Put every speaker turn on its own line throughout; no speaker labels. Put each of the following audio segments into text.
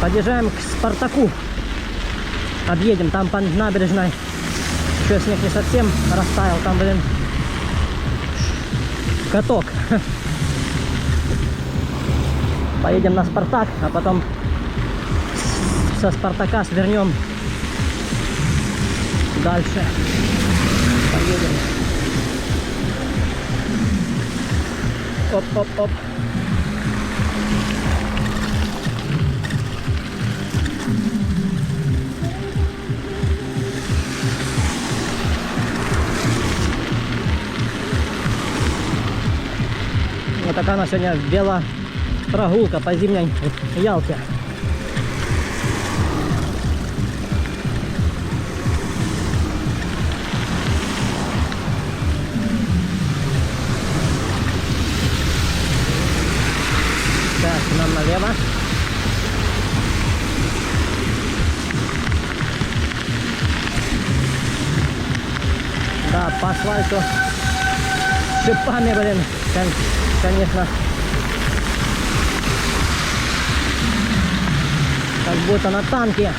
Подъезжаем к Спартаку. Объедем, там по набережной еще снег не совсем растаял, там, блин, каток. Поедем на Спартак, а потом со Спартака свернем дальше. Поедем. Оп-оп-оп. Вот такая у нас сегодня велопрогулка по зимней Ялте. Так, нам налево. Да, по асфальту шипами, блин, конечно, как будто на танке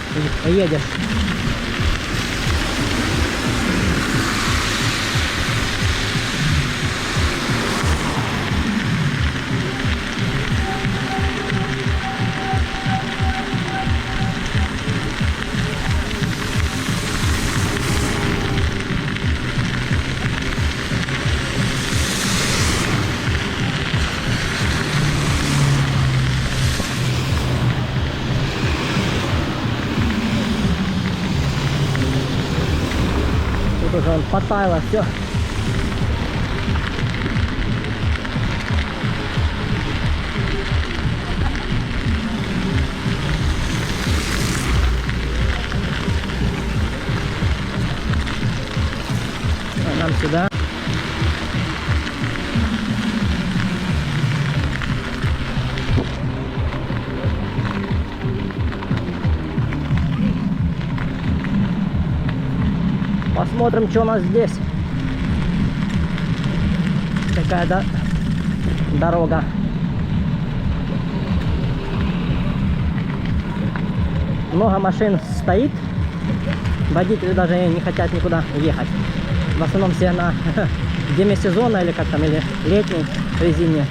едешь. Тут уже он потаяло все. А нам сюда. Посмотрим, что у нас здесь. Какая дорога. Много машин стоит. Водители даже не хотят никуда ехать. В основном все на демисезона или как там, или летней резине.